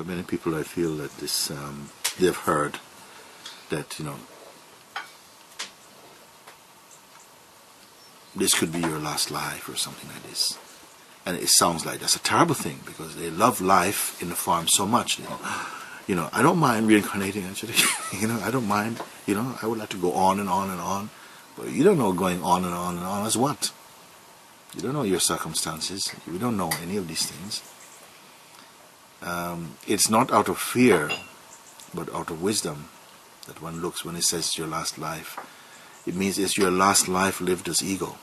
many people I feel that this they've heard that, you know, this could be your last life or something like this. And it sounds like that's a terrible thing because they love life in the form so much. You know, I don't mind reincarnating actually. You know, I don't mind. You know, I would like to go on and on and on. But you don't know going on and on and on as what? You don't know your circumstances. You don't know any of these things. It's not out of fear, but out of wisdom that one looks when it says it's your last life. It means it's your last life lived as ego.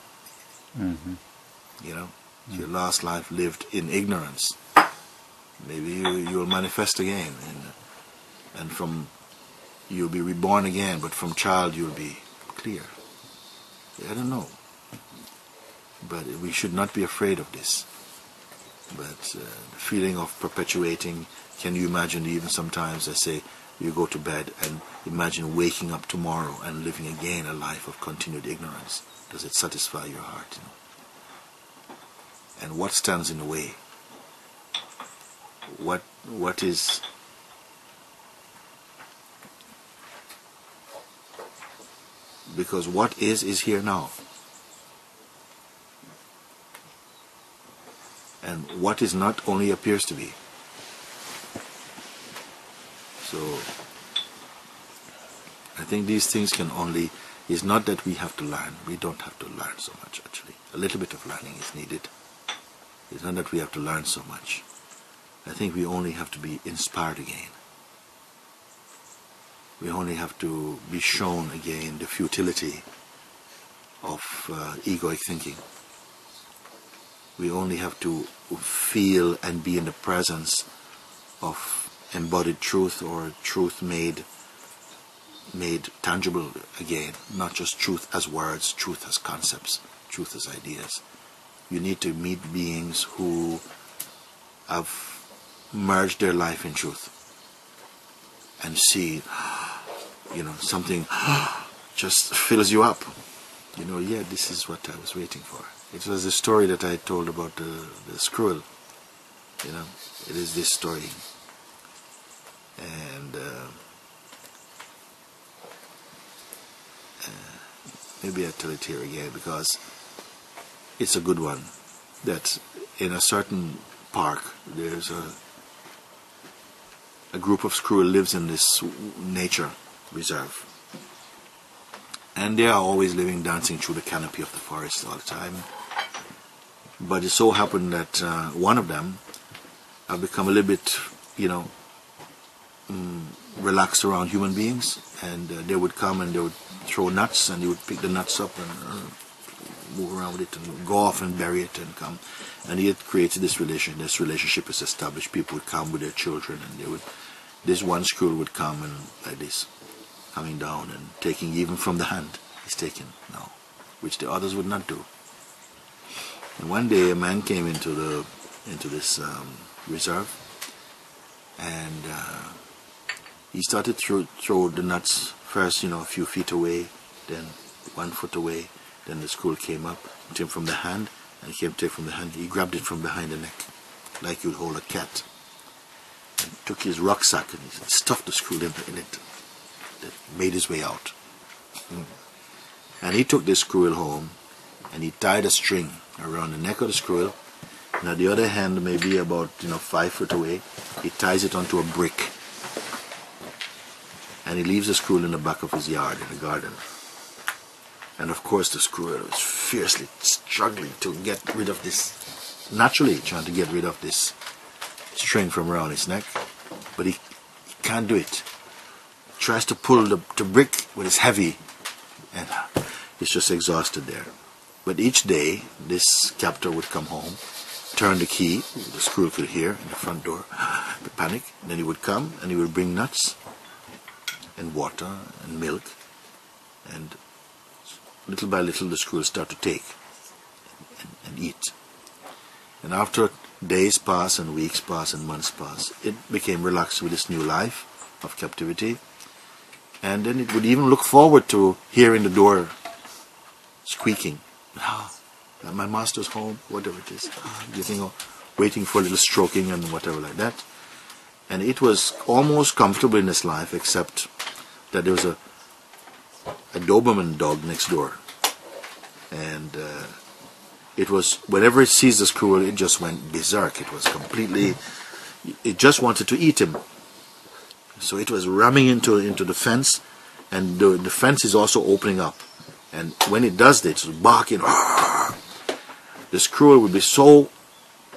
Mm-hmm. You know, your last life lived in ignorance. Maybe you will manifest again, and from you'll be reborn again, but from child you'll be clear. I don't know, but we should not be afraid of this. But the feeling of perpetuating, can you imagine even sometimes, I say, you go to bed and imagine waking up tomorrow and living again a life of continued ignorance. Does it satisfy your heart? You know? And what stands in the way? What is... Because what is here now. And what is not only appears to be. So, I think these things can only... It's not that we have to learn. We don't have to learn so much, actually. A little bit of learning is needed. It's not that we have to learn so much. I think we only have to be inspired again. We only have to be shown again the futility of egoic thinking. We only have to feel and be in the presence of embodied truth, or truth made tangible again, not just truth as words, truth as concepts, truth as ideas. You need to meet beings who have merged their life in truth and see, you know, something just fills you up. You know, yeah, this is what I was waiting for. It was the story that I told about the squirrel. You know, it is this story. And maybe I'll tell it here again because it's a good one. That in a certain park there's a group of squirrels lives in this nature reserve. And they are always living, dancing through the canopy of the forest all the time. But it so happened that one of them have become a little bit, you know, relaxed around human beings, and they would come and they would throw nuts, and he would pick the nuts up and move around with it and go off and bury it and come. And he had created this relation. This relationship is established. People would come with their children, and they would. This one squirrel would come and like this, coming down and taking even from the hand. He's taken now, which the others would not do. And one day a man came into this reserve, and he started to throw the nuts first, you know, a few feet away, then 1 foot away. Then the squirrel came up, took him from the hand, and he came to take from the hand. He grabbed it from behind the neck, like you'd hold a cat, and took his rucksack and he stuffed the squirrel in it. That made his way out. And he took this squirrel home, and he tied a string around the neck of the squirrel, and at the other hand, maybe about 5 foot away, he ties it onto a brick, and he leaves the squirrel in the back of his yard in the garden. And of course the squirrel is fiercely struggling to get rid of this, naturally trying to get rid of this string from around his neck, but he can't do it. He tries to pull the brick, but it's heavy, and he's just exhausted there. But each day this captor would come home, turn the key, the squirrel could hear in the front door, the panic, and then he would come and he would bring nuts and water and milk, and little by little the squirrel start to take and eat. And after days pass and weeks pass and months pass, it became relaxed with this new life of captivity, and then it would even look forward to hearing the door squeaking. My master's home, whatever it is, waiting for a little stroking and whatever like that. And it was almost comfortable in its life, except that there was a Doberman dog next door. And it was, whenever it sees the squirrel, it just went berserk. It was completely, it just wanted to eat him. So it was ramming into the fence, and the fence is also opening up. And when it does this, it's barking. The squirrel would be so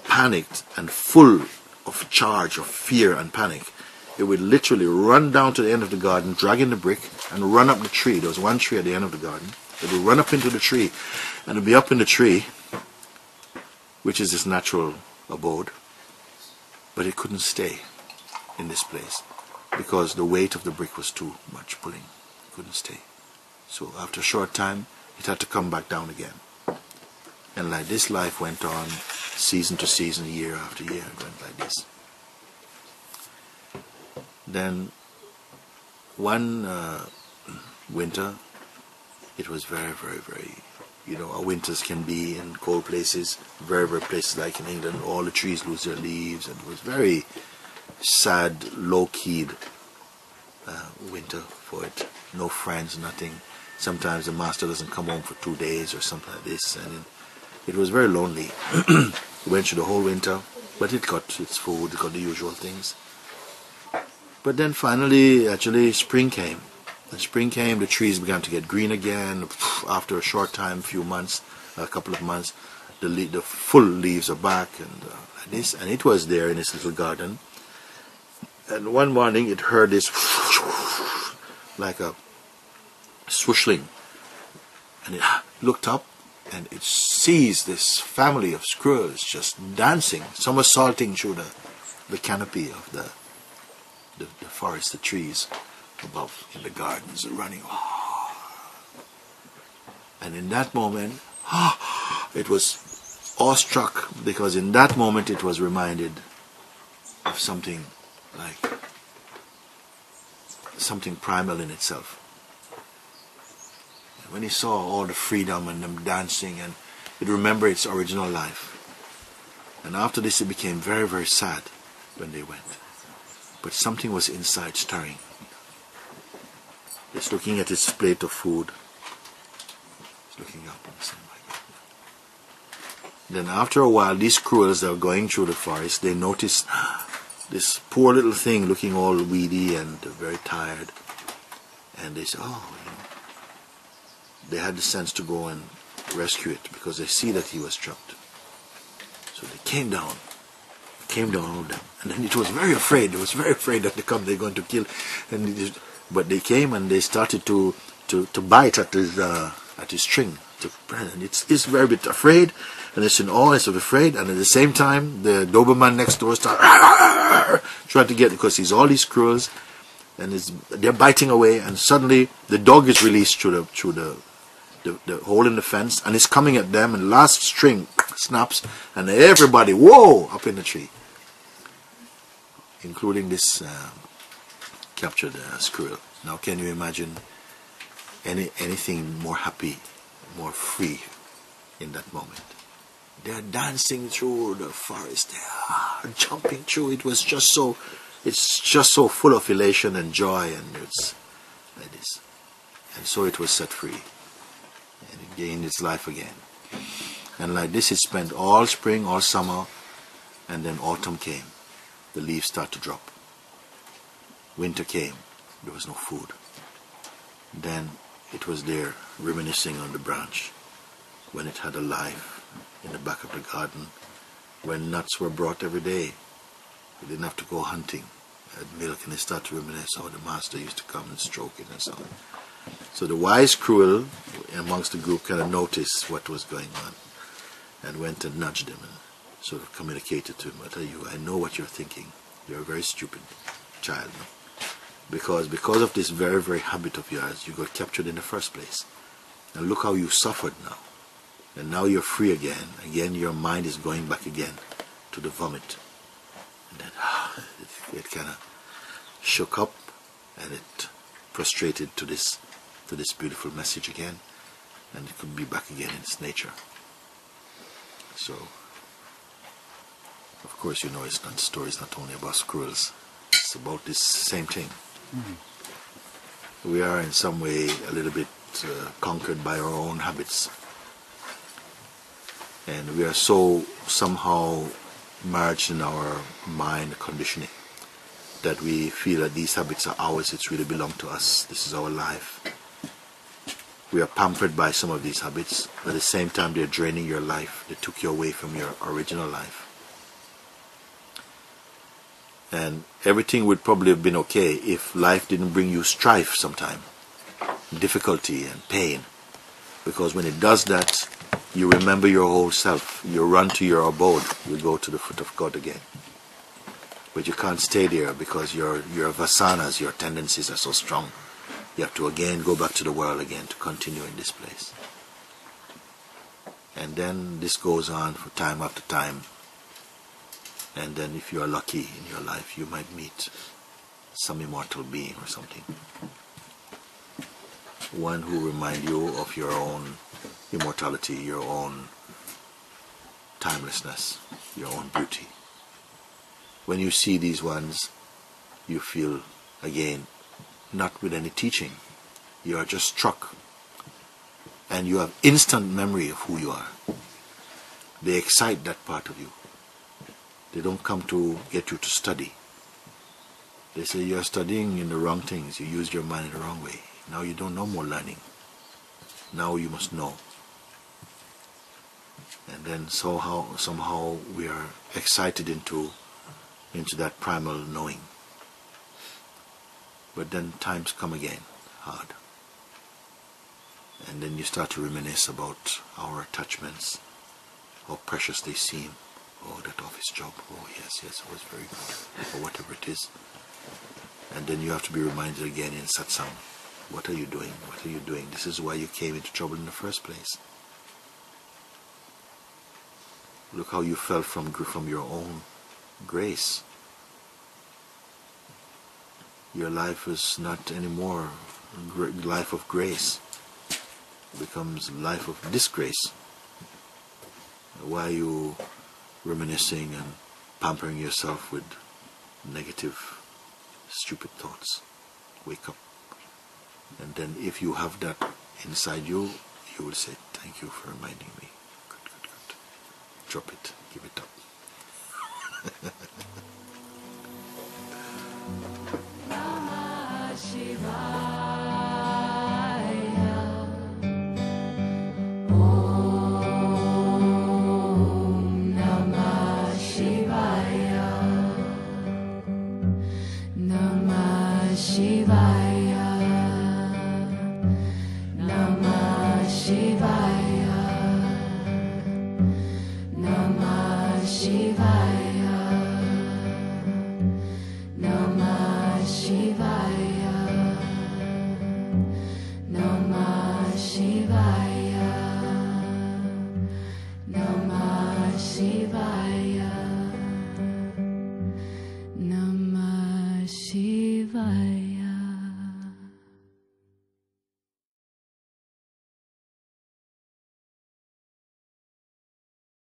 panicked and full of charge of fear and panic, it would literally run down to the end of the garden, dragging the brick, and run up the tree. There was one tree at the end of the garden. It would run up into the tree, and it would be up in the tree, which is its natural abode. But it couldn't stay in this place because the weight of the brick was too much pulling. It couldn't stay. So after a short time, it had to come back down again. And like this, life went on, season to season, year after year, it went like this. Then one winter, it was very, very, very, our winters can be in cold places, very, very places like in England, all the trees lose their leaves, and it was very sad, low-keyed winter for it. No friends, nothing. Sometimes the master doesn't come home for 2 days or something like this, and it was very lonely. It went through the whole winter, but it got its food, it got the usual things. But then finally, actually, spring came. When spring came, the trees began to get green again. After a short time, a couple of months, the full leaves are back, and like this. And it was there in its little garden. And one morning, it heard this like a swooshing, and it looked up, and it sees this family of squirrels just dancing, somersaulting through the canopy of the forest, the trees above in the gardens, running. And in that moment, it was awestruck, because in that moment it was reminded of something like something primal in itself. When he saw all the freedom and them dancing, and it remembered its original life. And after this, it became very, very sad when they went. But something was inside stirring. It's looking at its plate of food. It's looking up and saying, my God. Then after a while, these squirrels that were going through the forest, they noticed this poor little thing looking all weedy and very tired. And they said, they had the sense to go and rescue it, because they see that he was trapped. So they came down all of them, and then it was very afraid. It was very afraid that they're going to kill. But they came and they started to bite at his string. And it's very bit afraid, and it's in awe, it's afraid, and at the same time the Doberman next door started trying to get, because he's all these squirrels, and they're biting away, and suddenly the dog is released through the hole in the fence, and it's coming at them, and the last string snaps, and everybody, whoa, up in the tree, including this captured squirrel. Now can you imagine anything more happy, more free in that moment? They're dancing through the forest, they're jumping through. It's just so full of elation and joy, and it's like this. And so it was set free, and it gained its life again. And like this, it spent all spring, all summer, and then autumn came. The leaves start to drop. Winter came. There was no food. Then it was there, reminiscing on the branch, when it had a life in the back of the garden, when nuts were brought every day. We didn't have to go hunting. Had milk, and they start to reminisce how the master used to come and stroke it and so on. So the wise squirrel amongst the group kind of noticed what was going on, and went and nudged him and sort of communicated to him, I know what you're thinking. You're a very stupid child. No? Because of this very, very habit of yours, you got captured in the first place. And look how you suffered now. And now you're free again. Again, your mind is going back again to the vomit. And then it kind of shook up, and it prostrated to this beautiful message again, and it could be back again in its nature. So, of course, it's not stories not only about squirrels. it's about this same thing. We are in some way a little bit conquered by our own habits. And we are so somehow merged in our mind conditioning that we feel that these habits are ours, it's really belong to us, this is our life. We are pampered by some of these habits, but at the same time they're draining your life. They took you away from your original life. And everything would probably have been okay if life didn't bring you strife sometime, difficulty and pain. Because when it does that, you remember your whole self. You run to your abode. You go to the foot of God again. But you can't stay there because your vasanas, your tendencies are so strong. You have to again go back to the world again to continue in this place. And then this goes on for time after time. And then if you are lucky in your life, you might meet some immortal being or something. One who reminds you of your own immortality, your own timelessness, your own beauty. When you see these ones, you feel again, not with any teaching. You are just struck. And you have instant memory of who you are. They excite that part of you. They don't come to get you to study. They say you are studying in the wrong things. You used your mind in the wrong way. Now you don't know more learning. Now you must know. And then somehow we are excited into that primal knowing. But then times come again, hard. And then you start to reminisce about our attachments, how precious they seem. Oh, that office job, oh yes, it was very good, or whatever it is. And then you have to be reminded again in satsang, what are you doing, what are you doing? This is why you came into trouble in the first place. Look how you fell from your own grace. Your life is not anymore life of grace. It becomes life of disgrace. Why are you reminiscing and pampering yourself with negative, stupid thoughts? Wake up. And then if you have that inside you, you will say, thank you for reminding me. Good. Drop it.